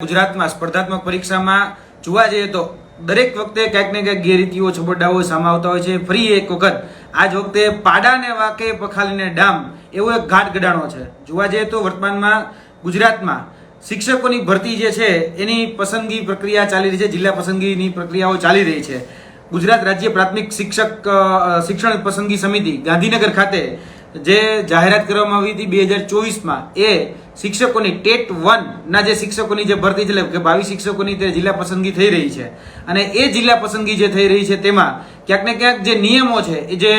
ગુજરાતમાં સ્પર્ધાત્મક પરીક્ષામાં જોવા જઈએ તો દરેક વખતે ક્યાંક ને ક્યાંક ગેરરીતિઓ છબરડાઓ સામે આવતા હોય છે। ફરી એક વખત આજ વખતે પાડાને વાકે પખાલીને ડામ એવો એક ઘાટ ગડાણો છે। જોવા જઈએ તો વર્તમાનમાં ગુજરાતમાં શિક્ષકોની ભરતી જે છે એની પસંદગી પ્રક્રિયા ચાલી રહી છે, જિલ્લા પસંદગીની પ્રક્રિયાઓ ચાલી રહી છે। ગુજરાત રાજ્ય પ્રાથમિક શિક્ષણ પસંદગી સમિતિ ગાંધીનગર ખાતે જે જાહેરાત કરવામાં આવી હતી 2024માં એ શિક્ષકોની ટેટ 1 ના જે શિક્ષકોની જે ભરતી છે કે 22 શિક્ષકોની તે જિલ્લા પસંદગી થઈ રહી છે અને એ જિલ્લા પસંદગી જે થઈ રહી છે તેમાં ક્યાંક ને ક્યાંક જે નિયમો છે એ જે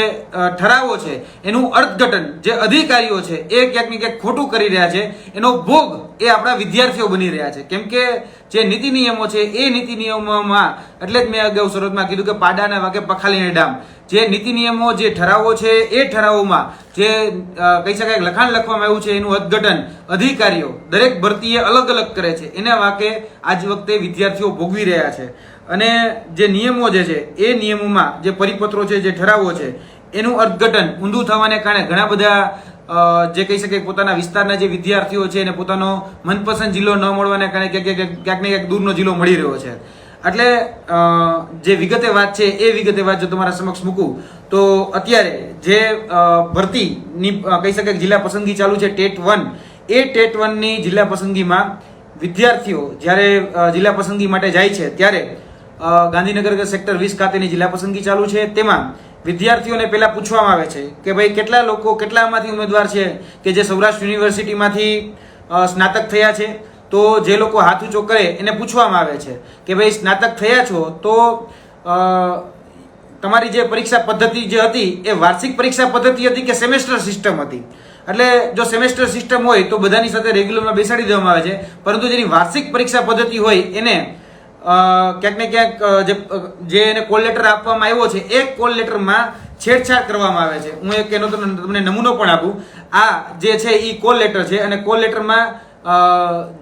ઠરાવો છે એનું અર્થઘટન જે અધિકારીઓ છે એ ક્યાંક ને ક્યાંક ખોટું કરી રહ્યા છે, એનો ભોગ એ આપણા વિદ્યાર્થીઓ બની રહ્યા છે। કેમ કે જે નીતિ નિયમો છે એ નીતિ નિયમોમાં એટલે જ મેં અગાઉ શરૂઆતમાં કીધું કે પાડાના વાકે પખાલીને ડામ, જે નીતિ નિયમો જે ઠરાવો છે એ ઠરાવોમાં જે કહી શકાય લખાણ લખવામાં આવ્યું છે એનું અર્થઘટન અધિકારીઓ દરેક ભરતીએ અલગ અલગ કરે છે, એના વાકે આજ વખતે વિદ્યાર્થીઓ ભોગવી રહ્યા છે। અને જે નિયમો જે છે એ નિયમોમાં જે પરિપત્રો છે, જે ઠરાવો છે એનું અર્થઘટન ઊંધું થવાને કારણે ઘણા બધા જે કહી શકાય પોતાના વિસ્તારના જે વિદ્યાર્થીઓ છે એને પોતાનો મનપસંદ જિલ્લો ન મળવાને કારણે ક્યાંક ને ક્યાંક દૂરનો જિલ્લો મળી રહ્યો છે। એટલે જે વિગતે વાત છે એ વિગતે વાત જો તમારા સમક્ષ મૂકું તો અત્યારે જે ભરતીની કહી શકાય જિલ્લા પસંદગી ચાલુ છે ટેટ 1, એ ટેટ 1ની જિલ્લા પસંદગીમાં વિદ્યાર્થીઓ જ્યારે જિલ્લા પસંદગી માટે જાય છે ત્યારે ગાંધીનગર સેક્ટર 20 ખાતેની જિલ્લા પસંદગી ચાલુ છે। તેમાં વિદ્યાર્થીઓને પહેલા પૂછવામાં આવે છે કે ભાઈ કેટલામાંથી ઉમેદવાર છે કે જે સૌરાષ્ટ્ર યુનિવર્સિટીમાંથી સ્નાતક થયા છે, તો જે લોકો હાથ ઊંચો કરે એને પૂછવામાં આવે છે કે ભાઈ સ્નાતક થયા છો તો તમારી જે પરીક્ષા પદ્ધતિ જે હતી એ વાર્ષિક પરીક્ષા પદ્ધતિ હતી કે સેમેસ્ટર સિસ્ટમ હતી। એટલે જો સેમેસ્ટર સિસ્ટમ હોય તો બધાની સાથે રેગ્યુલરમાં બેસાડી દેવામાં આવે છે, પરંતુ જેની વાર્ષિક પરીક્ષા પદ્ધતિ હોય એને ક્યાંક ને ક્યાંક જે એને કોલ લેટર આપવામાં આવ્યો છે એ કોલ લેટરમાં છેડછાડ કરવામાં આવે છે। હું એક એનો તમને નમૂનો પણ આપું। આ જે છે એ કોલ લેટર છે અને કોલ લેટરમાં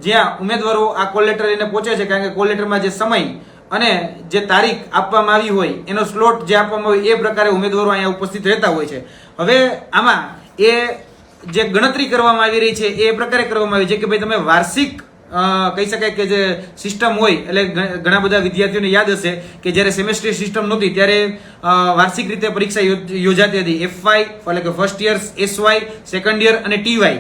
જ્યાં ઉમેદવારો આ કોલ લેટર એને પહોંચે છે, કારણ કે કોલ લેટરમાં જે સમય અને જે તારીખ આપવામાં આવી હોય એનો સ્લોટ જે આપવામાં હોય એ પ્રકારે ઉમેદવારો અહીંયા ઉપસ્થિત રહેતા હોય છે। હવે આમાં એ જે ગણતરી કરવામાં આવી રહી છે એ પ્રકારે કરવામાં આવી છે કે ભાઈ તમે વાર્ષિક કહી શકાય કે જે સિસ્ટમ હોય એટલે ઘણા બધા વિદ્યાર્થીઓને યાદ હશે કે જ્યારે સેમેસ્ટર સિસ્ટમ નહોતી ત્યારે વાર્ષિક રીતે પરીક્ષા યોજાતી હતી। FY એટલે કે first year, SY, second year અને TY।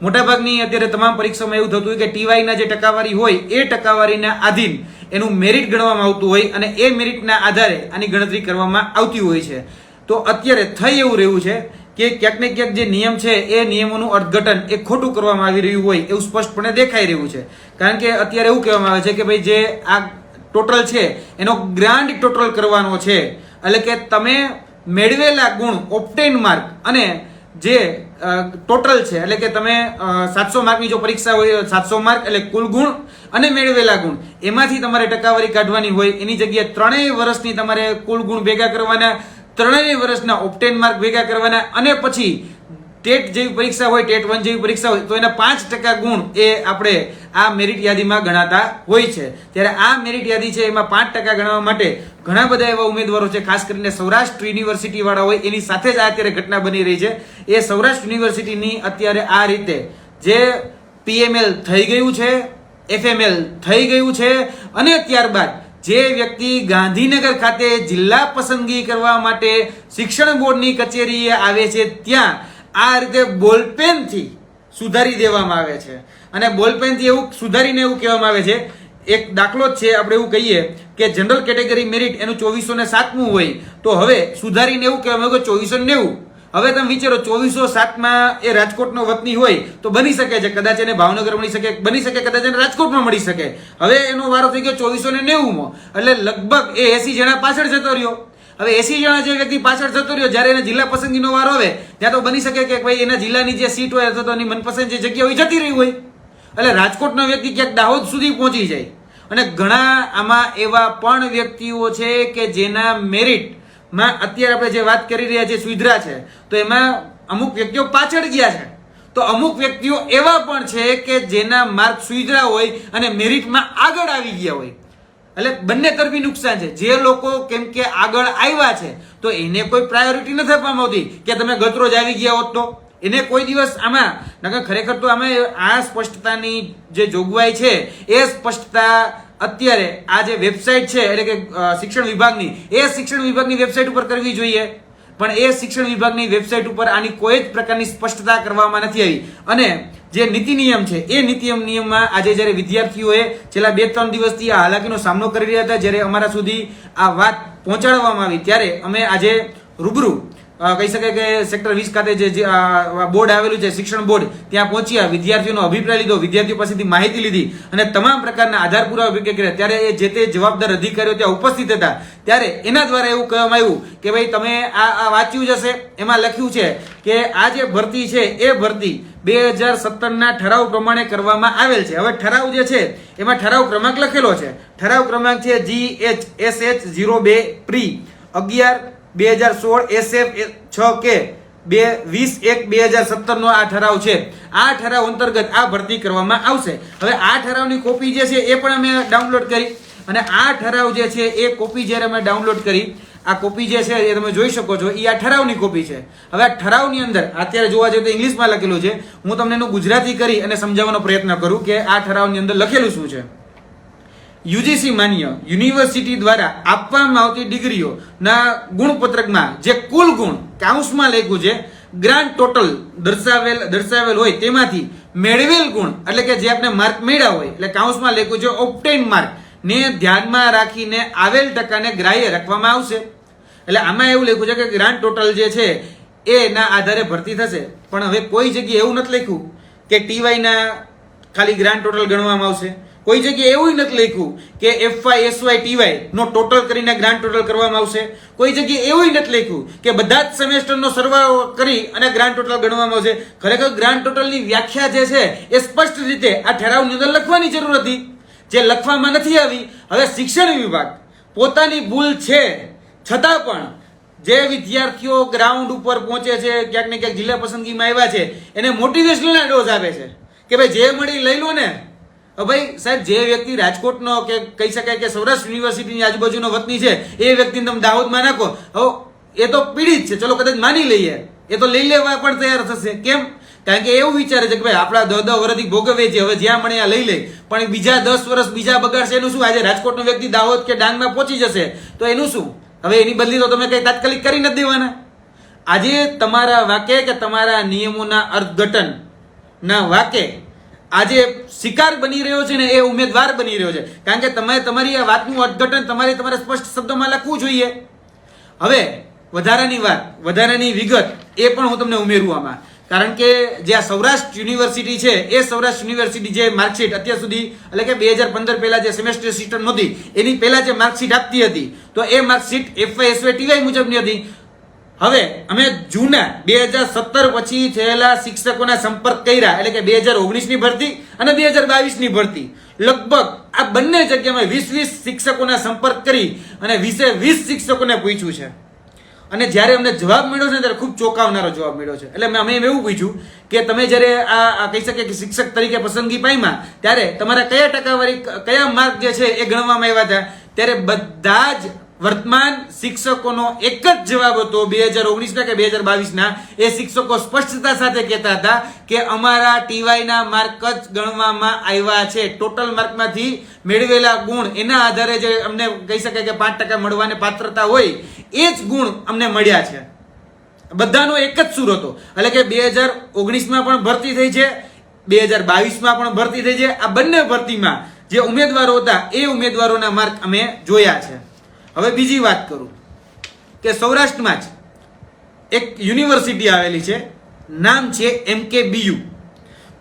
મોટાભાગની અત્યારે તમામ પરીક્ષામાં એવું થતું હોય કે TY ના જે ટકાવારી હોય એ ટકાવારીના આધીન એનું મેરિટ ગણવામાં આવતું હોય અને એ મેરિટના આધારે આની ગણતરી કરવામાં આવતી હોય છે। તો અત્યારે થઈ એવું રહ્યું છે કે ક્યાંક ને ક્યાંક જે નિયમ છે એ નિયમોનું અર્થઘટન એ ખોટું કરવામાં આવી રહ્યું હોય એવું સ્પષ્ટપણે દેખાઈ રહ્યું છે। કારણ કે અત્યારે એવું કહેવામાં આવે છે કે ભાઈ જે આ ટોટલ છે એનો ગ્રાન્ડ ટોટલ કરવાનો છે, એટલે કે તમે મેળવેલા ગુણ, ઓપ્ટેન માર્ક અને જે ટોટલ છે એટલે કે તમે 700 માર્કની જો પરીક્ષા હોય 700 માર્ક એટલે કુલ ગુણ અને મેળવેલા ગુણ એમાંથી તમારે ટકાવારી કાઢવાની હોય, એની જગ્યાએ 3 વર્ષની તમારે કુલ ગુણ ભેગા કરવાના, 3 વર્ષના ઓપ્ટેન માર્ક ભેગા કરવાના અને પછી ટેટ જેવી પરીક્ષા હોય, ટેટ 1 જેવી પરીક્ષા હોય તો એના 5% ગુણ એ આપણે આ મેરિટ યાદીમાં ગણાતા હોય છે। ત્યારે આ મેરિટ યાદી છે એમાં 5% ગણવા માટે ઘણા બધા એવા ઉમેદવારો છે, ખાસ કરીને સૌરાષ્ટ્ર યુનિવર્સિટી વાળા હોય એની સાથે જ આ અત્યારે ઘટના બની રહી છે। એ સૌરાષ્ટ્ર યુનિવર્સિટીની અત્યારે આ રીતે જે PML થઈ ગયું છે, FML થઈ ગયું છે અને ત્યારબાદ જે વ્યક્તિ ગાંધીનગર ખાતે જિલ્લા પસંદગી કરવા માટે શિક્ષણ બોર્ડની કચેરીએ આવે છે ત્યાં આ રીતે બોલપેનથી સુધારી દેવામાં આવે છે અને બોલપેનથી એવું સુધારીને એવું કહેવામાં આવે છે, એક દાખલો જ છે, આપણે એવું કહીએ કે જનરલ કેટેગરી મેરિટ એનું 2407મું હોય તો હવે સુધારીને એવું કહેવામાં આવ્યું કે 2490। હવે તમે વિચારો 2407માં એ રાજકોટનો વતની હોય તો બની શકે છે કદાચ એને ભાવનગર મળી શકે, બની શકે કદાચ એને રાજકોટમાં મળી શકે। હવે એનો વારો થઈ ગયો 2490માં, એટલે લગભગ એ 80 જણા પાછળ જતો રહ્યો। હવે 80 જણા જે વ્યક્તિ પાછળ જતો રહ્યો જ્યારે એને જિલ્લા પસંદગીનો વારો આવે ત્યાં તો બની શકે કે ભાઈ એના જિલ્લાની જે સીટ હોય અથવા તો એની મનપસંદ જે જગ્યા હોય જતી રહી હોય, એટલે રાજકોટનો વ્યક્તિ ક્યાંક દાહોદ સુધી પહોંચી જાય। અને ઘણા આમાં એવા પણ વ્યક્તિઓ છે કે જેના મેરિટમાં અત્યારે આપણે જે વાત કરી રહ્યા છીએ સુધરા છે તો એમાં અમુક વ્યક્તિઓ પાછળ ગયા છે, તો અમુક વ્યક્તિઓ એવા પણ છે કે જેના માર્ક સુધરા હોય અને મેરિટમાં આગળ આવી ગયા હોય। એટલે બંને તરફી નુકસાન છે। જે લોકો કેમ કે આગળ આવ્યા છે તો એને કોઈ પ્રાયોરિટી નથી આપવામાં આવતી કે તમે ગતરોજ આવી ગયા હોત તો એને કોઈ દિવસ આમાં નકર ખરેખર તો આમાં આ સ્પષ્ટતાની જે જોગવાઈ છે એ સ્પષ્ટતા અત્યારે આ જે વેબસાઇટ છે એટલે કે શિક્ષણ વિભાગની વેબસાઇટ ઉપર કરવી જોઈએ, પણ એ શિક્ષણ વિભાગની વેબસાઇટ ઉપર આની કોઈ જ પ્રકારની સ્પષ્ટતા કરવામાં નથી આવી. અને જે નીતિ નિયમ છે એ નિયમમાં આજે જ્યારે વિદ્યાર્થીઓએ છેલ્લા 2-3 દિવસથી આ હાલાકીનો સામનો કરી રહ્યા હતા, જ્યારે અમારા સુધી આ વાત પહોંચાડવામાં આવી ત્યારે અમે આજે રૂબરૂ કહી શકાય કે સેક્ટર 20 ખાતે જે બોર્ડ આવેલું છે, શિક્ષણ બોર્ડ, ત્યાં પહોંચ્યા, વિદ્યાર્થીઓનો અભિપ્રાય લીધો, વિદ્યાર્થીઓ પાસેથી માહિતી લીધી અને તમામ પ્રકારના આધાર પુરાવા ભેગા કર્યા. ત્યારે એ જે તે જવાબદાર અધિકારીઓ ત્યાં ઉપસ્થિત હતા ત્યારે એના દ્વારા એવું કહેવામાં આવ્યું કે ભાઈ તમે આ વાંચ્યું જ હશે, એમાં લખ્યું છે કે આ જે ભરતી છે એ ભરતી 2017ના ઠરાવ પ્રમાણે કરવામાં આવેલ છે. હવે ઠરાવ જે છે એમાં ઠરાવ ક્રમાંક લખેલો છે. ઠરાવ ક્રમાંક છે GHSH02 પ્રી 11/2016 SF 6K 20/1/2017 નો આ ઠરાવ છે. આ ઠરાવ અંતર્ગત આ ભરતી કરવામાં આવશે. હવે આ ઠરાવની કોપી જે છે એ પણ અમે ડાઉનલોડ કરી અને આ ઠરાવ જે છે એ કોપી જ્યારે અમે ડાઉનલોડ કરી, આ કોપી જે છે એ તમે જોઈ શકો છો, એ આ ઠરાવની કોપી છે. હવે આ ઠરાવની અંદર અત્યારે જોવા જઈએ તો ઇંગ્લિશમાં લખેલું છે, હું તમને એનું ગુજરાતી કરી અને સમજાવવાનો પ્રયત્ન કરું કે આ ઠરાવની અંદર લખેલું શું છે. યુજીસી માન્ય યુનિવર્સિટી દ્વારા આપવામાં આવતી ડિગ્રીઓના ગુણપત્રકમાં જે કુલ ગુણ કાઉન્સમાં લખ્યું છે, ગ્રાન્ડ ટોટલ દર્શાવેલ હોય તેમાંથી મેળવેલ ગુણ એટલે કે જે આપણે માર્ક મેળવ્યા હોય એટલે કાઉન્સમાં લખ્યું છે ઓબ્ટેન માર્ક ને ધ્યાનમાં રાખીને આવેલ ટકાને ગ્રાહ્ય રાખવામાં આવશે. એટલે આમાં એવું લખ્યું છે કે ગ્રાન્ડ ટોટલ જે છે એના આધારે ભરતી થશે. પણ હવે કોઈ જગ્યાએ એવું નથી લખ્યું કે ટીવાય ના ખાલી ગ્રાન્ડ ટોટલ ગણવામાં આવશે. કોઈ જગ્યાએ એવું નથી લખ્યું કે FY SY TY નો ટોટલ કરીને ગ્રાન્ડ ટોટલ કરવામાં આવશે. કોઈ જગ્યાએ એવું નથી લખ્યું કે બધા જ સેમેસ્ટરનો સરવાળો કરી અને ગ્રાન્ડ ટોટલ ગણવામાં આવશે. ખરેખર ગ્રાન્ડ ટોટલની વ્યાખ્યા જે છે એ સ્પષ્ટ રીતે આ ઠરાવની અંદર લખવાની જરૂર હતી, જે લખવામાં નથી આવી. હવે શિક્ષણ વિભાગ પોતાની ભૂલ છે છતાં પણ જે વિદ્યાર્થીઓ ગ્રાઉન્ડ ઉપર પહોંચે છે, ક્યાંક ને ક્યાંક જિલ્લા પસંદગીમાં આવ્યા છે, એને મોટિવેશનલ ડોઝ આપે છે કે ભાઈ જે મળી લઈ લો ને. ભાઈ સાહેબ, જે વ્યક્તિ રાજકોટનો કે કહી શકાય કે સૌરાષ્ટ્ર યુનિવર્સિટીની આજુબાજુનો વતની છે એ વ્યક્તિને તમે દાહોદમાં નાખો, હવે એ તો પીડિત છે, ચલો કદાચ માની લઈએ, એ તો લઈ લેવા પણ તૈયાર થશે. કેમ? કારણ કે એવું વિચારે છે કે ભાઈ આપણા 10 વર્ષથી ભોગવે છે, હવે જ્યાં મળે લઈ લે, પણ બીજા 10 વર્ષ બીજા બગાડશે એનું શું? આજે રાજકોટનો વ્યક્તિ દાહોદ કે ડાંગમાં પહોંચી જશે તો એનું શું? હવે એની બદલી તો તમે કઈ તાત્કાલિક કરી નથી દેવાના. આજે તમારા વાકે કે તમારા નિયમોના અર્થઘટન ના વાકે આજે શિકાર બની રહ્યો છે ને એ ઉમેદવાર બની રહ્યો છે. કારણ કે તમે તમારી આ વાતનું અર્થઘટન તમારે સ્પષ્ટ શબ્દોમાં લખવું જોઈએ. હવે વધારાની વિગત એ પણ હું તમને ઉમેરું આમાં. કારણ કે જે આ સૌરાષ્ટ્ર યુનિવર્સિટી છે એ સૌરાષ્ટ્ર યુનિવર્સિટી જે માર્કશીટ અત્યાર સુધી એટલે કે 2015 પહેલા જે સેમેસ્ટર સિસ્ટમ નહોતી એની પહેલા જે માર્કશીટ આપતી હતી તો એ માર્કશીટ FY SY TY મુજબની હતી. હવે અમે જૂના 2017 પછી થયેલા શિક્ષકોના સંપર્ક કર્યા એટલે કે 2019 ની ભરતી અને 2022 ની ભરતી, લગભગ આ બંને જગ્યામાં 20 શિક્ષકોના સંપર્ક કરી અને 20 શિક્ષકોને પૂછ્યું છે. અને જ્યારે અમને જવાબ મળ્યો છે ત્યારે ખૂબ ચોંકાવનારો જવાબ મળ્યો છે. એટલે અમે એવું પૂછ્યું કે તમે જ્યારે આ કહી શકીએ કે શિક્ષક તરીકે પસંદગી પામ્યા ત્યારે તમારા કયા ટકાવારી કયા માર્ક જે છે એ ગણવામાં આવ્યા હતા? ત્યારે બધા જ વર્તમાન શિક્ષકોનો એક જ જવાબ હતો 2019 કે 2022 એ શિક્ષકો સ્પષ્ટતા સાથે કહેતા હતા કે અમારા ટીવાય ના માર્ક જ ગણવામાં આવ્યા છે. ટોટલ માર્કમાંથી મેળવેલા ગુણ એના આધારે જે અમને કહી શકાય કે 5% મળવાની પાત્રતા હોય એ જ ગુણ અમને મળ્યા છે. બધાનો એક જ સૂર હતો. એટલે કે 2019માં પણ ભરતી થઈ છે, 2022માં પણ ભરતી થઈ છે. આ બંને ભરતીમાં જે ઉમેદવારો હતા એ ઉમેદવારોના માર્ક અમે જોયા છે. હવે બીજી વાત કરું કે સૌરાષ્ટ્રમાં જ એક યુનિવર્સિટી આવેલી છે, નામ છે MKBU,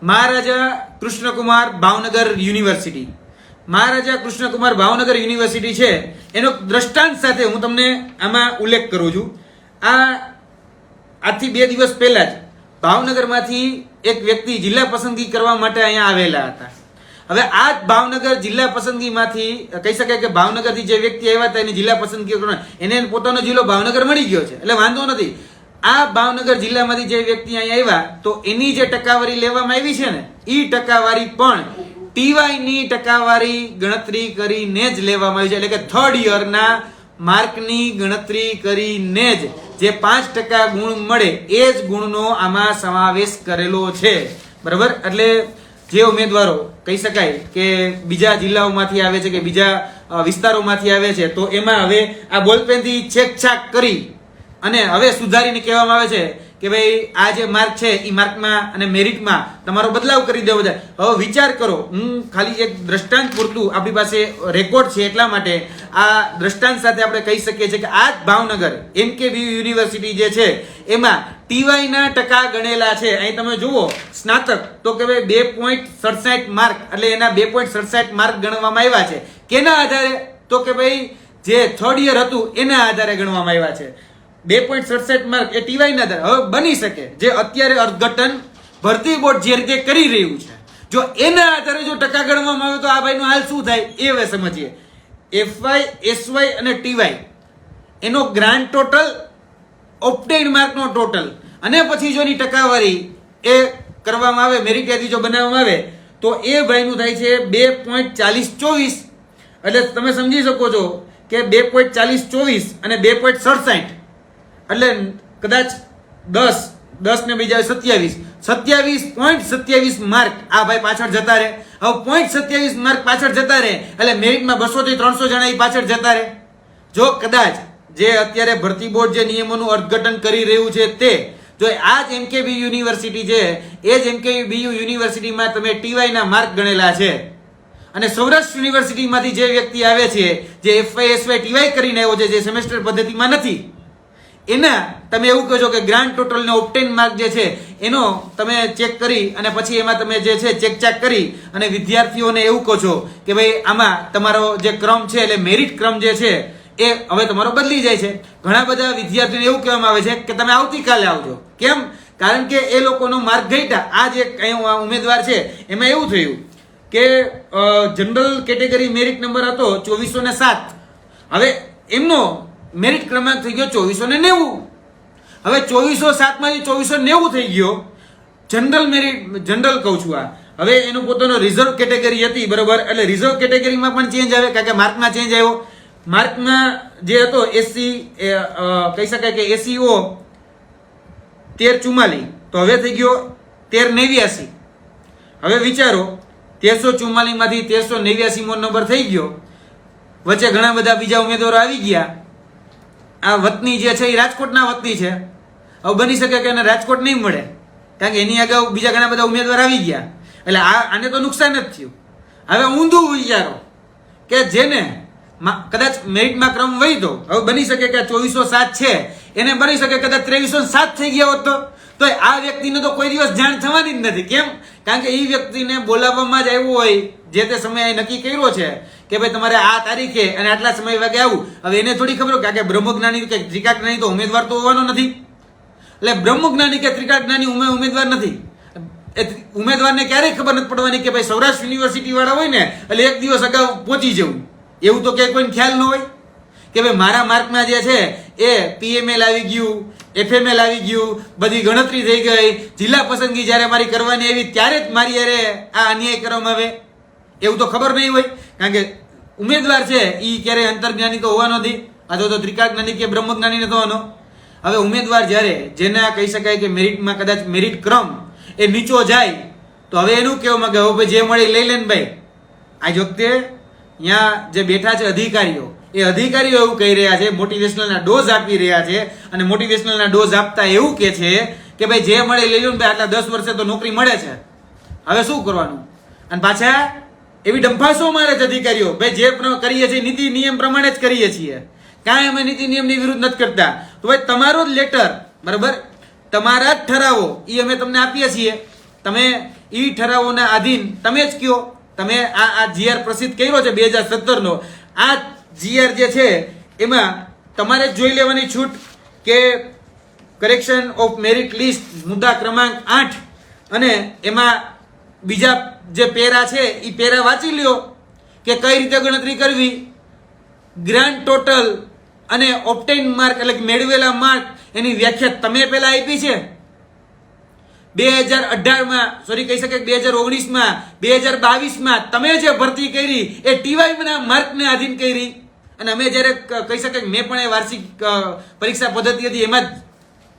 મહારાજા કૃષ્ણકુમાર ભાવનગર યુનિવર્સિટી. મહારાજા કૃષ્ણકુમાર ભાવનગર યુનિવર્સિટી છે એનો દ્રષ્ટાંત સાથે હું તમને આમાં ઉલ્લેખ કરું છું. આજથી 2 દિવસ પહેલા જ ભાવનગરમાંથી એક વ્યક્તિ જિલ્લા પસંદગી કરવા માટે અહીંયા આવેલા હતા. હવે આ ભાવનગર જિલ્લા પસંદગીમાંથી કહી શકાય કે ભાવનગરથી જે વ્યક્તિ આવ્યા હતા એની જિલ્લા પસંદગી એને પોતાનો જિલ્લો ભાવનગર મળી ગયો છે એટલે વાંધો નથી. આ ભાવનગર જિલ્લામાંથી જે વ્યક્તિ અહીંયા આવ્યા તો એની જે ટકાવારી લેવામાં આવી છે ને એ ટકાવારી પણ ટીવાય ની ટકાવારી ગણતરી કરીને જ લેવામાં આવી છે. એટલે કે 3rd યરના માર્કની ગણતરી કરીને જ જે 5% ગુણ મળે એ જ ગુણનો આમાં સમાવેશ કરેલો છે. બરાબર, એટલે જે ઉમેદવારો કહી શકાય કે બીજા જિલ્લાઓમાંથી આવે છે કે બીજા વિસ્તારોમાંથી આવે છે, તો એમાં હવે આ બોલપેનથી છેકછાક કરી અને હવે સુધારીને કહેવામાં આવે છે કે ભાઈ આ જે માર્ક છે એ માર્કમાં અને મેરિટમાં તમારો બદલાવ કરી દેવો છે. હવે વિચાર કરો, હું ખાલી એક દ્રષ્ટાંત પૂરતું આપણી પાસે રેકોર્ડ છે એટલા માટે આ દ્રષ્ટાંત સાથે આપણે કહી શકીએ છીએ કે આ જ ભાવનગર MKBU યુનિવર્સિટી જે છે એમાં TY ના ટકા ગણેલા છે. અહીં તમે જુઓ સ્નાતક તો કે ભાઈ 2.67 માર્ક, એટલે એના 2.67 માર્ક ગણવામાં આવ્યા છે. કેના આધારે? તો કે ભાઈ જે થર્ડ યર હતું એના આધારે ગણવામાં આવ્યા છે. 2.67 માર્ક એ TY ના આધારે. હવે બની શકે જે અત્યારે અર્થઘટન ભરતી બોર્ડ જે રીતે કરી રહ્યું છે, જો એના આધારે જો ટકા ગણવામાં આવે તો આ ભાઈનો હાલ શું થાય એ હવે સમજીએ. FY, SY અને TY એનો ગ્રાન્ડ ટોટલ, ઓબ્ટેઇન્ડ માર્કનો ટોટલ અને પછી જો એની ટકાવારી એ કરવામાં આવે, મેરિટ યાદી જો બનાવવામાં આવે તો એ ભાઈનું થાય છે 2.4024. એટલે તમે સમજી શકો છો કે 2.4024 અને 2.67 એટલે કદાચ 10 ને બીજા 27.27 માર્ક આ ભાઈ પાછળ જતા રહે. હવે 0.27 માર્ક પાછળ જતા રહે એટલે મેરિટમાં 200 થી 300 જણા એ પાછળ જતા રહે. જો કદાચ જે અત્યારે ભરતી બોર્ડ જે નિયમોનું અર્થઘટન કરી રહ્યું છે તે જો આ જ MKBU યુનિવર્સિટી છે એ જ MKBU યુનિવર્સિટીમાં તમે TY ના માર્ક ગણેલા છે અને સૌરાષ્ટ્ર યુનિવર્સિટીમાંથી જે વ્યક્તિ આવે છે જે FY, SY, TY કરીને આવ્યો છે જે સેમેસ્ટર પદ્ધતિમાં નથી, એના તમે એવું કહો છો કે ગ્રાન્ડ ટોટલ ને ઓબ્ટેન માર્ક જે છે એનો તમે ચેક કરી અને પછી એમાં તમે જે છે ચેક કરી અને વિદ્યાર્થીઓને એવું કહો છો કે ભાઈ આમાં તમારો જે ક્રમ છે એટલે મેરિટ ક્રમ જે છે એ હવે તમારો બદલી જાય છે. ઘણા બધા વિદ્યાર્થીઓને એવું કહેવામાં આવે છે કે તમે આવતીકાલે આવજો. કેમ? કારણ કે એ લોકોનો માર્ક ઘટ્યા. આ જે ઉમેદવાર છે એમાં એવું થયું કે જનરલ કેટેગરી મેરિટ નંબર હતો 2407, હવે એમનો મેરિટ ક્રમાંક થઈ ગયો 2490. હવે 2407 માંથી 2490 થઈ ગયો જનરલ મેરિટ. જનરલ કહું છું આ, હવે એનું પોતાનો રિઝર્વ કેટેગરી હતી, બરોબર, એટલે રિઝર્વ કેટેગરીમાં પણ ચેન્જ આવે કારણ કે માર્કમાં ચેન્જ આવ્યો. માર્કમાં જે હતો SC કહી શકાય કે SCO 1344 તો હવે થઈ ગયો 1389. હવે વિચારો 1344 માંથી 1389 મો નંબર થઈ ગયો. વચ્ચે ઘણા બધા બીજા ઉમેદવારો આવી ગયા. આ વતની જે છે એ રાજકોટના વતની છે. હવે બની શકે કે એને રાજકોટ નહીં મળે કારણ કે એની અગાઉ બીજા ઘણા બધા ઉમેદવાર આવી ગયા, એટલે આને તો નુકસાન જ થયું. હવે ઊંધું વિચારો કે જેને કદાચ મેરિટમાં ક્રમ વહી, હવે બની શકે કે 2407 છે એને બની શકે કદાચ 2307 થઈ ગયા હોત તો આ વ્યક્તિને તો કોઈ દિવસ જાણ થવાની જ નથી. કેમ? કારણ કે એ વ્યક્તિને બોલાવવામાં જ આવ્યો હોય, જે તે સમયે નક્કી કર્યો છે કે ભાઈ તમારે આ તારીખે અને આટલા સમય વાગે આવું. હવે એને થોડી ખબર કે બ્રહ્મજ્ઞાની કે ત્રિકાજ્ઞાની તો ઉમેદવાર તો હોવાનો નથી. એટલે બ્રહ્મજ્ઞાની કે ત્રિકાજ્ઞાની ઉમેદવાર નથી. ઉમેદવારને ક્યારેય ખબર નથી પડવાની કે ભાઈ સૌરાષ્ટ્ર યુનિવર્સિટી વાળા હોય ને એટલે એક દિવસ અગાઉ પહોંચી જવું, એવું તો કે કોઈને ખ્યાલ ન હોય કે ભાઈ મારા માર્કમાં જે છે એ PML આવી ગયું, FML આવી ગયું, બધી ગણતરી થઈ ગઈ, જિલ્લા પસંદગી જ્યારે મારી કરવાની આવી ત્યારે જ મારી યારે આ અન્યાય કરવામાં આવે, એવું તો ખબર નહીં હોય. કારણ કે ઉમેદવાર છે એ ક્યારેય અંતર્જ્ઞાની તો હોવાનો નથી, અથવા તો ત્રિકાજ્ઞાની કે બ્રહ્મજ્ઞાની નથી હોવાનો. હવે ઉમેદવાર જ્યારે જેના કહી શકાય કે મેરિટમાં કદાચ મેરિટ ક્રમ એ નીચો જાય તો હવે એનું કહેવામાં કે હવે જે મળે લઈ લે ને ભાઈ. આજ વખતે અહીંયા જે બેઠા છે અધિકારીઓ, એ અધિકારીઓ એવું કહી રહ્યા છે, મોટિવેશનલના ડોઝ આપી રહ્યા છે અને મોટિવેશનલના ડોઝ આપતા એવું કહે છે કે ભાઈ જે મળે લઈ લો ને ભાઈ, આટલા 10 વર્ષે તો નોકરી મળે છે, હવે શું કરવાનું? અને પાછા એવી ડંફાસો મારે છે અધિકારીઓ, ભાઈ જે કરીએ છીએ નીતિ નિયમ પ્રમાણે જ કરીએ છીએ, કાંઈ અમે નીતિ નિયમની વિરુદ્ધ નથી કરતા. તો ભાઈ તમારો જ લેટર, બરાબર, તમારા જ ઠરાવો એ અમે તમને આપીએ છીએ, તમે એ ઠરાવોના આધીન તમે જ કયો. તમે આ GR પ્રસિદ્ધ કર્યો છે 2017 આ GR જે છે એમાં તમારે જ જોઈ લેવાની છૂટ કે કરેક્શન ઓફ મેરિટ લિસ્ટ મુદ્દા ક્રમાંક 8 અને એમાં બીજા જે પેરા છે એ પેરા વાંચી લ્યો કે કઈ રીતે ગણતરી કરવી. ગ્રાન્ડ ટોટલ અને ઓબ્ટેઇન માર્ક એટલે કે મેળવેલા માર્ક એની વ્યાખ્યા તમે પહેલા આપી છે 2018માં, સોરી કહી શકે 2019માં, 2022માં તમે જે ભરતી કરી એ TY ના માર્કને આધીન કરી. અને અમે જ્યારે કહી શકાય કે મેં પણ એ વાર્ષિક પરીક્ષા પદ્ધતિ હતી એમાં જ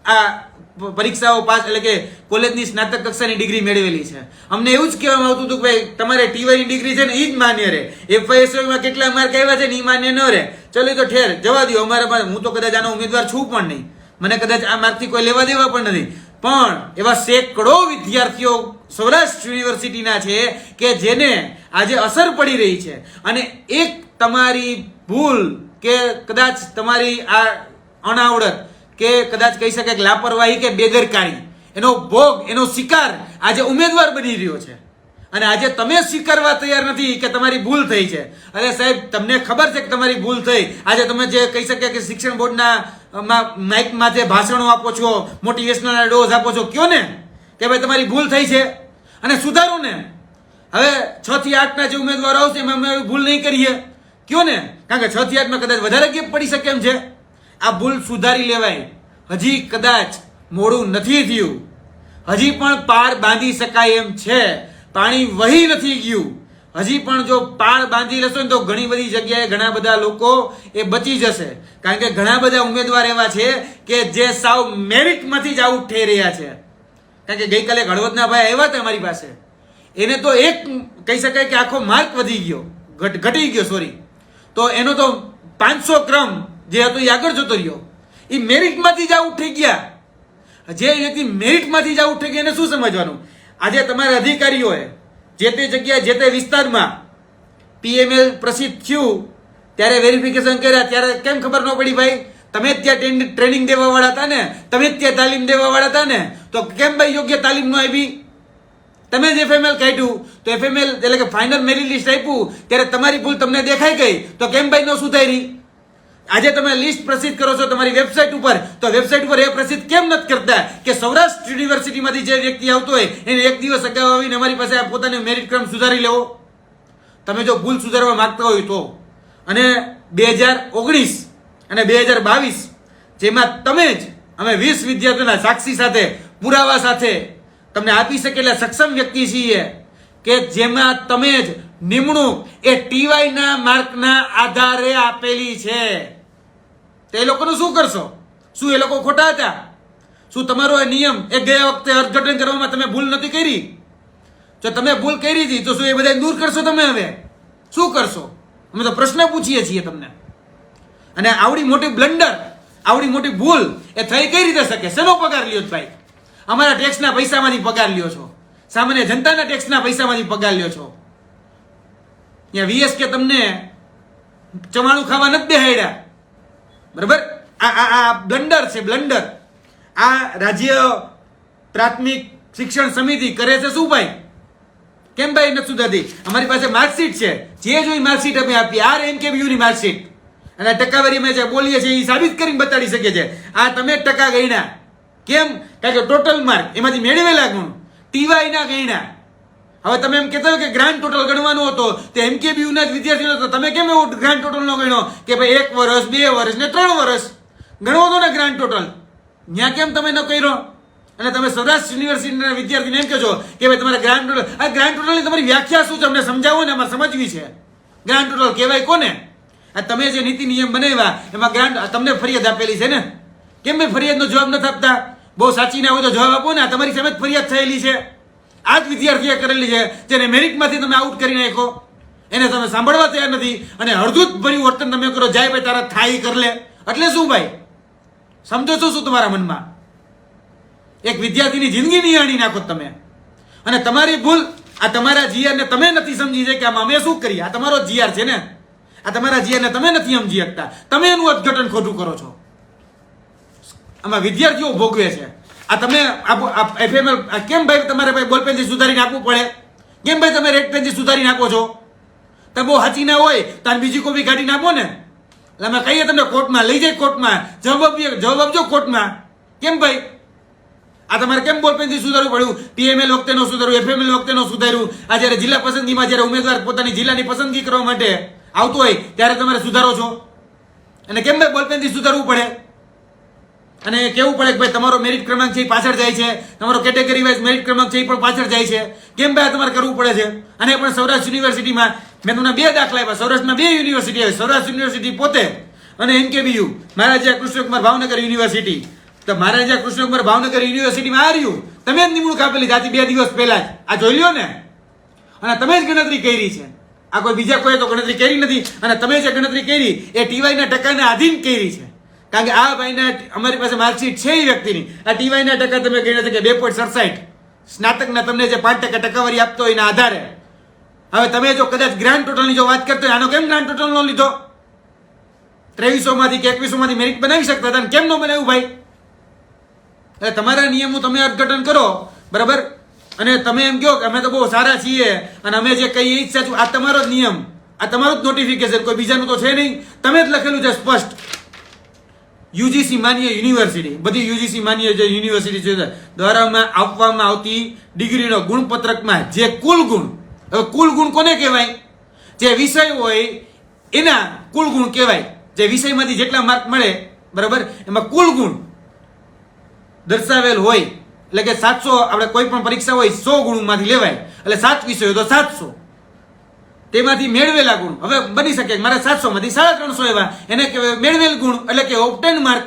આ પરીક્ષાઓ પાસ એટલે કે કોલેજની સ્નાતક કક્ષાની ડિગ્રી મેળવેલી છે. અમને એવું જ કહેવામાં આવતું હતું કે ભાઈ તમારે ટીવાયની ડિગ્રી છે ને એ જ માન્ય રહે, એફઆઈએસઓમાં કેટલા માર્ક આવ્યા છે ને એ માન્ય ન રહે, ચલો તો ઠેર જવા દો, અમારા હું તો કદાચ આનો ઉમેદવાર છું પણ નહીં, મને કદાચ આ માર્કથી કોઈ લેવા દેવા પણ નથી. પણ એવા સેંકડો વિદ્યાર્થીઓ સૌરાષ્ટ્ર યુનિવર્સિટીના છે કે જેને આજે અસર પડી રહી છે, અને એક તમારી ભૂલ કે કદાચ તમારી આ અનાવડત કે કદાચ કહી શકાય કે લાપરવાહી કે બેદરકારી એનો ભોગ એનો શિકાર આજે ઉમેદવાર બની રહ્યો છે. અને આજે તમે સ્વીકારવા તૈયાર નથી કે તમારી ભૂલ થઈ છે. અરે સાહેબ, તમને ખબર છે કે તમારી ભૂલ થઈ. આજે તમે જે કહી શકાય કે શિક્ષણ બોર્ડના માઇકમાં જે ભાષણો આપો છો, મોટિવેશનલ ડોઝ આપો છો, કયો ને કે ભાઈ તમારી ભૂલ થઈ છે અને સુધારો ને. હવે 6 થી 8 ના જે ઉમેદવારો આવશે એમાં અમે ભૂલ નહીં કરીએ, કયો ને, કારણ કે 6 થી 8 માં કદાચ વધારે ગેપ પડી શકે એમ છે. આ ભૂલ સુધારી લેવાય. હજી કદાચ મોડું નથી થયું, હજી પણ પાર બાંધી શકાય એમ છે. પાણી વહી નથી ગયું. હજી પણ જો પાળ બાંધી લેશો ને તો ઘણી બધી જગ્યાએ ઘણા બધા લોકો એ બચી જશે. કારણ કે ઘણા બધા ઉમેદવાર એવા છે કે જે સાવ મેરિટમાંથી જ આઉટ થઈ રહ્યા છે. કારણ કે ગઈકાલે હળવદના ભાઈ આવ્યા હતા અમારી પાસે, એને તો એક કહી શકાય કે આખો માર્ક વધી ગયો, ઘટી ગયો સોરી, તો એનો તો 500 ક્રમ જે હતો એ આગળ જતો રહ્યો. એ મેરિટમાંથી જ આઉટ થઈ ગયા. જે વ્યક્તિ મેરિટમાંથી જ આઉટ થઈ ગયા એને શું સમજવાનું? આજે તમારા અધિકારીઓએ જે તે જગ્યાએ જે તે વિસ્તારમાં પીએમએલ પ્રસિદ્ધ થયું ત્યારે વેરિફિકેશન કર્યા ત્યારે કેમ ખબર ન પડી ભાઈ? તમે જ ત્યાં ટ્રેનિંગ દેવા વાળા હતા ને, તમે જ ત્યાં તાલીમ દેવા વાળા હતા ને, તો કેમ ભાઈ યોગ્ય તાલીમ ન આપી? તમે જ એફએમએલ કાઢ્યું તો એફએમએલ એટલે કે ફાઇનલ મેરિટ લિસ્ટ આપ્યું ત્યારે તમારી ભૂલ તમને દેખાઈ ગઈ તો કેમ ભાઈ ન સુધારી? આજે તમે લિસ્ટ પ્રસિદ્ધ કરો છો તમારી વેબસાઇટ ઉપર, તો વેબસાઇટ ઉપર એ પ્રસિદ્ધ કેમ નથી કરતા કે સૌરાષ્ટ્ર યુનિવર્સિટીમાંથી જે વ્યક્તિ આવતો હોય એને એક દિવસ અગાઉ આવીને અમારી પાસે પોતાનો મેરિટ ક્રમ સુધારી લેવો. તમે જો ભૂલ સુધારવા માંગતા હોય તો. અને 2019 અને 2022 જેમાં તમે જ અમે 20 વિદ્યાર્થીઓના સાક્ષી સાથે પુરાવા સાથે તમને આપી શકેલા સક્ષમ વ્યક્તિ છીએ કે જેમાં તમે જ નિમણૂક એ ટીવાયના માર્કના આધારે આપેલી છે. તો એ લોકોનું શું કરશો? શું એ લોકો ખોટા હતા? શું તમારો એ નિયમ એ ગયા વખતે અર્થઘટન કરવામાં તમે ભૂલ નથી કરી? જો તમે ભૂલ કરી હતી તો શું એ બધા દૂર કરશો? તમે હવે શું કરશો? અમે તો પ્રશ્ન પૂછીએ છીએ તમને. અને આવડી મોટી બ્લન્ડર, આવડી મોટી ભૂલ એ થઈ કઈ રીતે શકે? શેનો પગાર લ્યો ભાઈ? અમારા ટેક્સના પૈસામાંથી પગાર લ્યો છો, સામાન્ય જનતાના ટેક્સના પૈસામાંથી પગાર લ્યો છો. ત્યાં વીએસ કે તમને ચવાણું ખાવા નથી બેહાડ્યા, બરાબર? આ બ્લન્ડર છે, બ્લન્ડર. આ રાજ્ય પ્રાથમિક શિક્ષણ સમિતિ કરે છે શું ભાઈ? કેમ ભાઈ નથી સુધારતી? અમારી પાસે માર્કશીટ છે, જે જોઈ માર્કશીટ અમે આપીએ, RNKBU ની માર્કશીટ. અને ટકાવારી અમે જે બોલીએ છીએ એ સાબિત કરીને બતાડી શકીએ છીએ. આ તમે ટકા ગણ્યા કેમ? કારણ કે ટોટલ માર્ક એમાંથી મેળવેલા ગુણ ટીવાયના ગણ્યા. હવે તમે એમ કહેતા હોય કે ગ્રાન્ડ ટોટલ ગણવાનો હતો તો MKBU ના જ વિદ્યાર્થીઓ હતો, તમે કેમ એવું ગ્રાન્ડ ટોટલ નો ગણ્યો કે ભાઈ 1 વર્ષ 2 વર્ષ ને 3 વર્ષ ગણવો હતો ને ગ્રાન્ડ ટોટલ? ત્યાં કેમ તમે ન કર્યો? અને તમે સૌરાષ્ટ્ર યુનિવર્સિટીના વિદ્યાર્થીને એમ કહો છો કે ભાઈ તમારે ગ્રાન્ડ ટોટલ, આ ગ્રાન્ડ ટોટલની તમારી વ્યાખ્યા શું છે? અમને સમજાવો ને, અમારે સમજવી છે. ગ્રાન્ડ ટોટલ કહેવાય કોને? આ તમે જે નીતિ નિયમ બનાવ્યા એમાં ગ્રાન્ડ તમને ફરિયાદ આપેલી છે ને, કેમ ભાઈ ફરિયાદનો જવાબ નથી આપતા? બહુ સાચી ના હોય તો જવાબ આપો ને. તમારી સામે જ ફરિયાદ થયેલી છે, આ જ વિદ્યાર્થીએ કરેલી છે, જેને મેરિટમાંથી તમે આઉટ કરી નાખો, એને તમે સાંભળવા તૈયાર નથી અને હળદૂત ભર્યું વર્તન તમે કરો. જાય ભાઈ તારા થાય કર લે એટલે શું ભાઈ? સમજો છો શું તમારા મનમાં? એક વિદ્યાર્થીની જિંદગી નિહાળી નાખો તમે. અને તમારી ભૂલ આ તમારા જીઆર ને તમે નથી સમજી છે કે આમાં અમે શું કરીએ. આ તમારો જીઆર છે ને, આ તમારા જીઆર ને તમે નથી સમજી શકતા, તમે એનું અર્થઘટન ખોટું કરો છો. આમાં વિદ્યાર્થીઓ ભોગવે છે. આ તમે એફએમએલ કેમ ભાઈ તમારે ભાઈ બોલપેનથી સુધારીને આપવું પડે? કેમ ભાઈ તમે રેડ પેનથી સુધારીને આપો છો? તમે બહુ હાચી ના હોય તાર બીજી કોપી કાઢીને આપો ને. એટલે અમે કહીએ તમને કોર્ટમાં લઈ જાય, કોર્ટમાં જવાબ આપજો કોર્ટમાં. કેમ ભાઈ આ તમારે કેમ બોલપેનથી સુધારવું પડ્યું? પીએમએલ વખતે નો સુધાર્યું, એફએમએલ વખતે નો સુધાર્યું. આ જ્યારે જિલ્લા પસંદગીમાં જ્યારે ઉમેદવાર પોતાની જિલ્લાની પસંદગી કરવા માટે આવતો હોય ત્યારે તમારે સુધારો છો. અને કેમ ભાઈ બોલપેનથી સુધારવું પડે? અને કેવું પડે કે ભાઈ તમારો મેરિટ ક્રમાંક છે એ પાછળ જાય છે, તમારો કેટેગરી વાઇઝ મેરિટ ક્રમાંક છે એ પણ પાછળ જાય છે. કેમ ભાઈ તમારે કરવું પડે છે? અને પણ સૌરાષ્ટ્ર યુનિવર્સિટીમાં મેં તમને 2 દાખલા આપ્યા. સૌરાષ્ટ્રમાં 2 યુનિવર્સિટી આવી, સૌરાષ્ટ્ર યુનિવર્સિટી પોતે અને NKBU મહારાજા કૃષ્ણકુમાર ભાવનગર યુનિવર્સિટી. તો મહારાજા કૃષ્ણકુમાર ભાવનગર યુનિવર્સિટીમાં આ રહ્યું, તમે જ નિમણૂક આપેલી જાતિ 2 દિવસ પહેલા જ. આ જોઈ લ્યો ને, અને તમે જ ગણતરી કરી છે. આ કોઈ બીજા કોઈ તો ગણતરી કરી નથી. અને તમે જે ગણતરી કરી એ TYના ટકાના આધીન કરી છે. કારણ કે આ ભાઈના અમારી પાસે માર્કશીટ છે એ વ્યક્તિની. આ TYના ટકા તમે ગણ્યા છે કે 2.67. સ્નાતકના તમને જે 5% ટકાવારી આપતો હોય એના આધારે. હવે તમે જો કદાચ ગ્રાન્ડ ટોટલની જો વાત કરતો હોય, આનો કેમ ગ્રાન્ડ ટોટલ નો લીધો? 2300 માંથી કે 2100 માંથી મેરિટ બનાવી શકતા હતા, કેમ નો બનાવ્યું ભાઈ? એટલે તમારા નિયમનું તમે અર્થઘટન કરો, બરાબર? અને તમે એમ કહો કે અમે તો બહુ સારા છીએ અને અમે જે કહીએ એ જ સાચું. આ તમારો જ નિયમ, આ તમારું જ નોટિફિકેશન, કોઈ બીજાનું તો છે નહીં. તમે જ લખેલું છે સ્પષ્ટ. UGC માન્ય યુનિવર્સિટી, બધી UGC માન્ય જે યુનિવર્સિટી છે દ્વારા આપવામાં આવતી ડિગ્રીનો ગુણપત્રકમાં જે કુલ ગુણ, હવે કુલ ગુણ કોને કહેવાય? જે વિષય હોય એના કુલ ગુણ કહેવાય. જે વિષયમાંથી જેટલા માર્ક મળે, બરાબર, એમાં કુલ ગુણ દર્શાવેલ હોય. એટલે કે 700, આપણે કોઈ પણ પરીક્ષા હોય 100 ગુણમાંથી લેવાય, એટલે 7 વિષય હોય તો 700. તેમાંથી મેળવેલા ગુણ, હવે બની શકે મારે 700 માંથી 350 એવા, એને કહેવાય મેળવેલ ગુણ, એટલે કે ઓબ્ટેન માર્ક.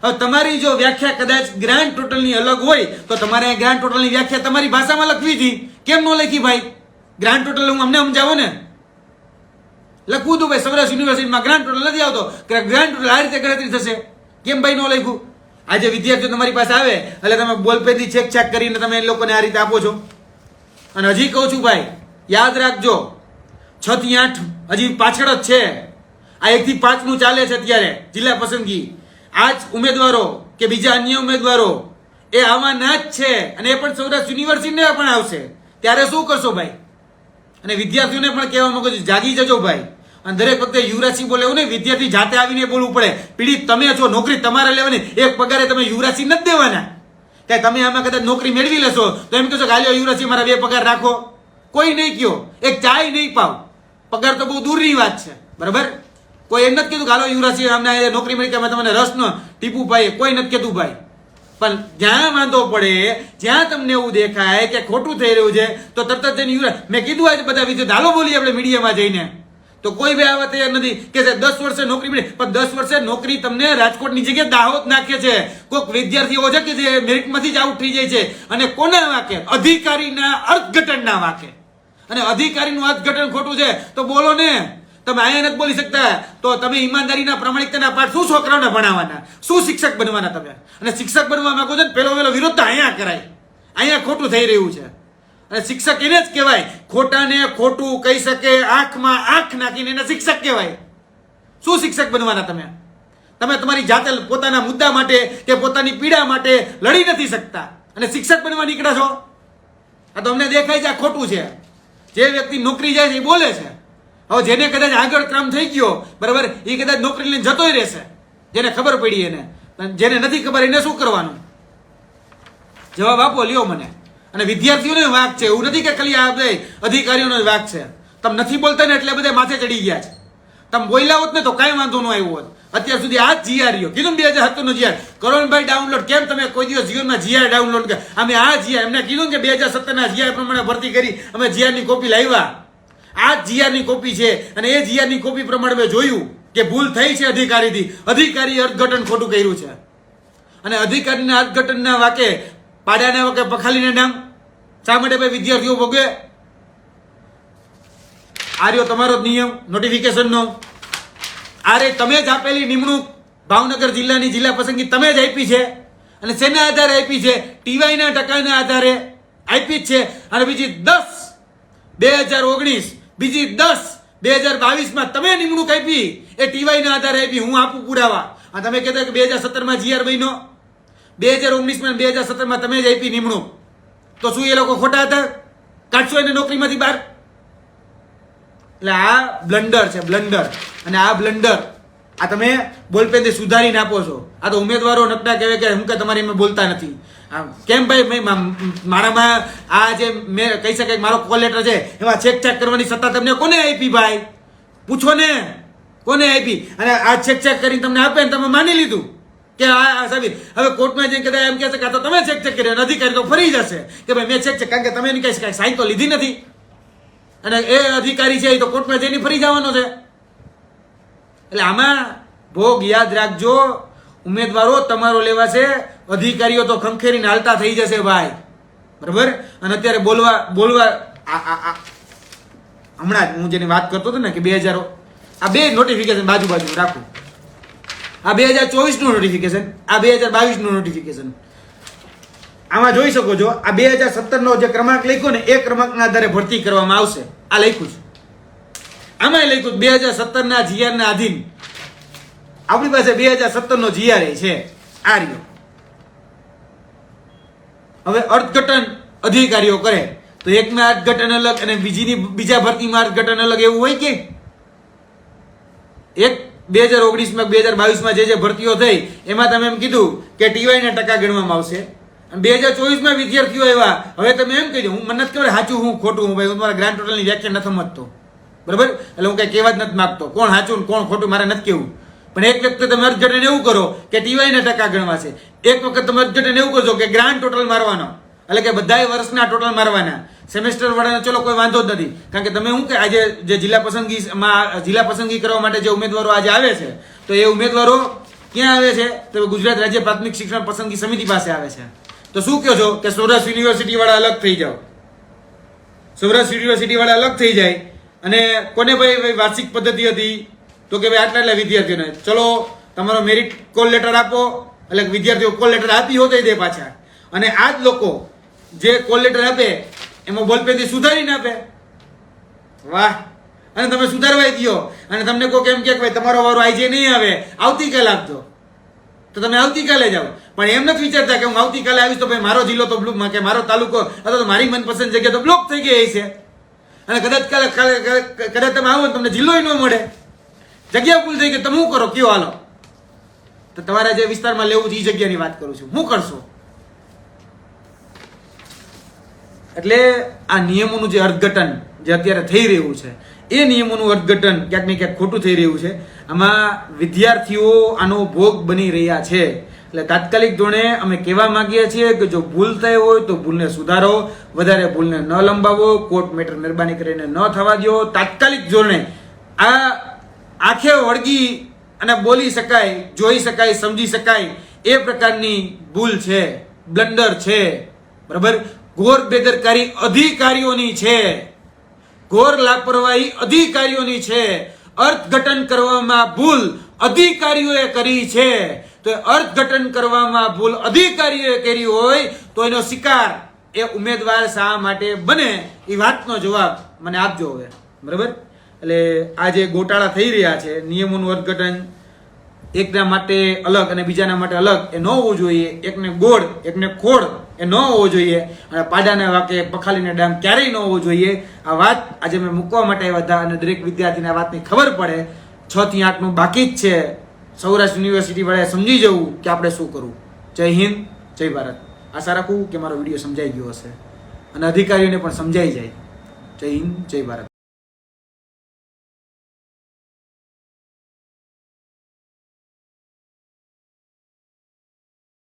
હવે તમારી જો વ્યાખ્યા કદાચ ગ્રાન્ડ ટોટલની અલગ હોય તો તમારે ગ્રાન્ડ ટોટલની વ્યાખ્યા તમારી ભાષામાં લખવી હતી. કેમ ન લખી ભાઈ? ગ્રાન્ડ ટોટલ હું અમને સમજાવો ને. લખવું હતું ભાઈ, સૌરાષ્ટ્ર યુનિવર્સિટીમાં ગ્રાન્ડ ટોટલ નથી આવતો, ગ્રાન્ડ ટોટલ આ રીતે ગણતરી થશે. કેમ ભાઈ ન લખ્યું? આજે વિદ્યાર્થીઓ તમારી પાસે આવે એટલે તમે બોલપેનથી ચેક કરીને તમે એ લોકોને આ રીતે આપો છો. અને હજી કહું છું ભાઈ, યાદ રાખજો, 6 થી 8 હજી પાછળ જ છે. આ 1 થી 5 નું ચાલે છે અત્યારે જિલ્લા પસંદગી. આ જ ઉમેદવારો કે બીજા અન્ય ઉમેદવારો એ આવવાના જ છે, અને એ પણ સૌરાષ્ટ્ર યુનિવર્સિટીને પણ આવશે. ત્યારે શું કરશો ભાઈ? અને વિદ્યાર્થીઓને પણ કહેવા માંગુ છું, જાગી જજો ભાઈ. અને દરેક વખતે યુવરાજસિંહ બોલે એવું નહીં, વિદ્યાર્થી જાતે આવીને બોલવું પડે. પીડિત તમે છો, નોકરી તમારે લેવાની, એક પગારે તમે યુવરાજસિંહ નથી દેવાના. કે તમે આમાં કદાચ નોકરી મેળવી લેશો તો એમ કહેશો કે હાલ્યો યુવરાજસિંહ મારા 2 પગાર રાખો. કોઈ નહીં કયો, એક ચાય નહીં પાવ. પગાર તો બહુ દૂરની વાત છે, બરાબર? કોઈ એમ નથી કીધું કે હાલો યુવરાજસિંહ અમને નોકરી મળી કે અમે તમને રસ ન ટીપું પાઈએ, કોઈ નથી કહેતું ભાઈ. પણ જ્યાં વાંધો પડે, જ્યાં તમને એવું દેખાય કે ખોટું થઈ રહ્યું છે તો તરત જ યુવરાજ, મેં કીધું આજે બધા વિદ્યાર્થી હાલો બોલીએ આપણે મીડિયામાં જઈને, તો કોઈ ભાઈ આવા તૈયાર નથી કે 10 વર્ષે નોકરી મળે. પણ 10 વર્ષે નોકરી તમને રાજકોટની જગ્યાએ દાહોદ નાખે છે. કોઈક વિદ્યાર્થીઓ છે કે જે મેરિટમાંથી જ આઉટ થઈ જાય છે. અને કોના વાકે? અધિકારીના અર્થઘટનના વાકે. અને અધિકારીનું અર્થઘટન ખોટું છે તો બોલો ને. તમે અહીંયા નથી બોલી શકતા તો તમે ઈમાનદારીના, પ્રામાણિકતાના પાઠ શું છોકરાઓને ભણાવવાના? શું શિક્ષક બનવાના તમે? અને શિક્ષક બનવા માંગો છો ને, પેલો વિરોધ તો અહીંયા કરાય. અહીંયા ખોટું થઈ રહ્યું છે. અને શિક્ષક એને જ કહેવાય, ખોટાને ખોટું કહી શકે, આંખમાં આંખ નાખીને એને શિક્ષક કહેવાય. શું શિક્ષક બનવાના તમે? તમે તમારી જાતે પોતાના મુદ્દા માટે કે પોતાની પીડા માટે લડી નથી શકતા અને શિક્ષક બનવા નીકળ્યા છો. આ તો અમને દેખાય છે આ ખોટું છે. જે વ્યક્તિ નોકરી જાય છે એ બોલે છે. હવે જેને કદાચ આગળ ક્રમ થઈ ગયો, બરાબર, એ કદાચ નોકરી લઈને જતોય રહેશે, જેને ખબર પડી એને. જેને નથી ખબર એને શું કરવાનું? જવાબ આપો લ્યો મને. અને વિદ્યાર્થીઓનો વાક છે, એવું નથી કે ખાલી આ અધિકારીઓનો વાક છે. તમે નથી બોલતા ને એટલે બધા માથે ચડી ગયા છે. તમે બોલ્યા હોત ને તો કાંઈ વાંધો ન આવ્યો હોત. અત્યાર સુધી આ જ GR રહ્યો. કીધું ને 2017 નો GR, કરોણભાઈ ડાઉનલોડ. કેમ તમે કોઈ દિવસ જીવનમાં GR ડાઉનલોડ કરે? અમે આ GR એમને કીધું કે 2017 ના GR પ્રમાણે ભરતી કરી, અમે GR ની કોપી લાવ્યા. આ જ GR ની કોપી છે. અને એ GR ની કોપી પ્રમાણે મેં જોયું કે ભૂલ થઈ છે અધિકારીથી. અધિકારી અર્થઘટન ખોટું કર્યું છે. અને અધિકારીના અર્થઘટનના વાકે, પાડાના વાકે પખાલીને નામ શા માટે ભાઈ વિદ્યાર્થીઓ ભોગે? આ રહ્યો તમારો જ નિયમ નોટિફિકેશનનો. આરે તમે જ આપેલી નિમણૂક ભાવનગર જિલ્લાની જિલ્લા પસંદગી તમે જ આપી છે. અને શેના આધારે આપી છે? TYના ટકાના આધારે આપી જ છે. અને બીજી 10 2019, બીજી 10 2022માં તમે નિમણૂક આપી, એ TYના આધારે આપી. હું આપું પુરાવા. આ તમે કહેતા કે 2017માં GR બન્યો, 2019માં 2017માં તમે જ આપી નિમણૂક, તો શું એ લોકો ખોટા હતા? કાઢશો એને નોકરીમાંથી બહાર? એટલે આ બ્લન્ડર છે, બ્લન્ડર. અને આ બ્લન્ડર આ તમે બોલપેનથી સુધારીને આપો છો. આ તો ઉમેદવારો નકટા કહેવાય કે હું કે તમારી મેં બોલતા નથી. કેમ ભાઈ? મારામાં આ જે મેં કહી શકાય મારો કોલ લેટર છે એમાં ચેક કરવાની સત્તા તમને કોને આપી ભાઈ? પૂછો ને, કોને આપી? અને આ ચેક કરીને તમને આપે ને તમે માની લીધું કે આ સાબિત. હવે કોર્ટમાં જઈને કદાચ એમ કહેશે કે તો તમે ચેક કર્યો, અધિકારી તો ફરી જશે કે ભાઈ મેં ચેક, કારણ કે તમે એની કઈ સાઈન તો લીધી નથી. અને એ અધિકારી છે એ તો કોર્ટમાં જઈને ફરી જવાનો છે. એટલે આમાં ભોગ યાદ રાખજો, ઉમેદવારો તમારો લેવાશે, અધિકારીઓ તો ખંખેરીને હાલતા થઈ જશે ભાઈ, બરાબર. અને અત્યારે બોલવા હમણાં જ હું જેની વાત કરતો હતો ને કે 2000 આ બે નોટિફિકેશન બાજુ રાખું, આ 2024 નું નોટિફિકેશન, આ 2022 નું નોટિફિકેશન. આમાં જોઈ શકો છો આ 2017 નો જે ક્રમાંક લખ્યો ને એ ક્રમાંકના આધારે ભરતી કરવામાં આવશે. આ લખ્યું છે, આમાં લખ્યું 2017 ના જીઆર ના આધીન આપણી પાસે 2017 નો જીઆર છે આ રહ્યો. હવે અર્થઘટન અધિકારીઓ કરે તો એકમાં અર્થઘટન અલગ અને બીજા ભરતીમાં અર્થઘટન અલગ એવું હોય કે એક 2019 માં 2022 માં જે ભરતીઓ થઈ એમાં તમે એમ કીધું કે ટીવાય ના ટકા ગણવામાં આવશે, અને 2024 માં વિદ્યાર્થીઓ એવા, હવે તમે એમ કહીજો હું મને નથી ખબર સાચું હું ખોટું, હું ભાઈ હું તમારા ગ્રાન્ડ ટોટલની વ્યાખ્યા નથી સમજતો, બરાબર. એટલે હું કઈ કહેવા જ નથી માંગતો કોણ સાચું ને કોણ ખોટું મારે નથી કેવું. પણ એક વખતે તમે અર્થઘટન એવું કરો કે ટીવાય ના ટકા ગણવાશે, એક વખત તમે અર્થઘટન એવું કરજો કે ગ્રાન્ડ ટોટલ મારવાનો, એટલે કે બધાય વર્ષના ટોટલ મારવાના. સેમેસ્ટર વાળાને ચલો કોઈ વાંધો જ નથી, કારણ કે તમે શું કે આજે જે જિલ્લા પસંદગી કરવા માટે જે ઉમેદવારો આજે આવે છે તો એ ઉમેદવારો ક્યાં આવે છે તો ગુજરાત રાજ્ય પ્રાથમિક શિક્ષણ પસંદગી સમિતિ પાસે આવે છે. તો શું કહો છો કે સૌરાષ્ટ્ર યુનિવર્સિટી વાળા અલગ થઈ જાઓ, સૌરાષ્ટ્ર યુનિવર્સિટી વાળા અલગ થઈ જાય, અને કોને ભાઈ વાર્ષિક પદ્ધતિ હતી તો કે ભાઈ આટલા વિદ્યાર્થીઓને ચલો તમારો મેરિટ કોલ લેટર આપો, એટલે વિદ્યાર્થીઓ કોલ લેટર આપી હોતે દે પાછા, અને આ જ લોકો જે કોલ લેટર આપે એમાં બોલપેનથી સુધારીને આપે. વાહ. અને તમે સુધારવાય દો અને તમને કોઈ કેમ કે ભાઈ તમારો વારો આજે નહીં આવે આવતીકાલે આપજો, તો તમે આવતીકાલે જાઓ. પણ એમ નથી વિચારતા કે હું આવતીકાલે આવીશ તો ભાઈ મારો જિલ્લો તો બ્લોક કે મારો તાલુકો અથવા તો મારી મનપસંદ જગ્યા તો બ્લોક થઈ ગઈ છે, અને કદાચ તમે આવો તમને જિલ્લો ન મળે, જગ્યા ફૂલ થઈ ગઈ, તમે શું કરો કયો હાલો. તો તમારા જે વિસ્તારમાં લેવું છે એ જગ્યાની વાત કરું છું, શું કરશો. એટલે આ નિયમોનું જે અર્થઘટન જે અત્યારે થઈ રહ્યું છે એ નિયમોનું અર્થઘટન ક્યાંક ને ક્યાંક ખોટું થઈ રહ્યું છે. આમાં વિદ્યાર્થીઓ આનો ભોગ બની રહ્યા છે. એટલે તાત્કાલિક ધોરણે અમે કહેવા માંગીએ છીએ કે જો ભૂલ થઈ હોય તો ભૂલને સુધારો, વધારે ભૂલને ન લંબાવો, કોર્ટ મેટર મહેરબાની કરીને ન થવા દો. તાત્કાલિક ધોરણે આ આંખે વળગી અને બોલી શકાય, જોઈ શકાય, સમજી શકાય એ પ્રકારની ભૂલ છે, બ્લન્ડર છે, બરાબર. ઘોર બેદરકારી અધિકારીઓની છે, ઘોર લાપરવાહી અધિકારીઓની છે. અર્થઘટન કરવામાં ભૂલ અધિકારીઓએ કરી છે, તો અર્થઘટન કરવામાં ભૂલ અધિકારીઓએ કરી હોય તો એનો શિકાર એ ઉમેદવાર શા માટે બને એ વાતનો જવાબ મને આપજો હવે, બરાબર. એટલે આ જે ગોટાળા થઈ રહ્યા છે, નિયમોનું અર્થઘટન એકના માટે અલગ અને બીજાના માટે અલગ એ ન હોવું જોઈએ, એકને ગોળ એકને ખોળ એ ન હોવો જોઈએ, અને પાડાના વાકે પખાલીને ડામ ક્યારેય ન હોવો જોઈએ. આ વાત આજે મેં મૂકવા માટે આવ્યા હતા, અને દરેક વિદ્યાર્થીને આ વાતની ખબર પડે. 6 થી 8 નું બાકી જ છે. સૌરાષ્ટ્ર યુનિવર્સિટી વાળાએ સમજી જવું કે આપણે શું કરવું. જય હિન્દ, જય ભારત. આશા રાખું કે મારો વિડીયો સમજાઈ ગયો હશે અને અધિકારીઓને પણ સમજાઈ જાય. જય હિન્દ, જય ભારત.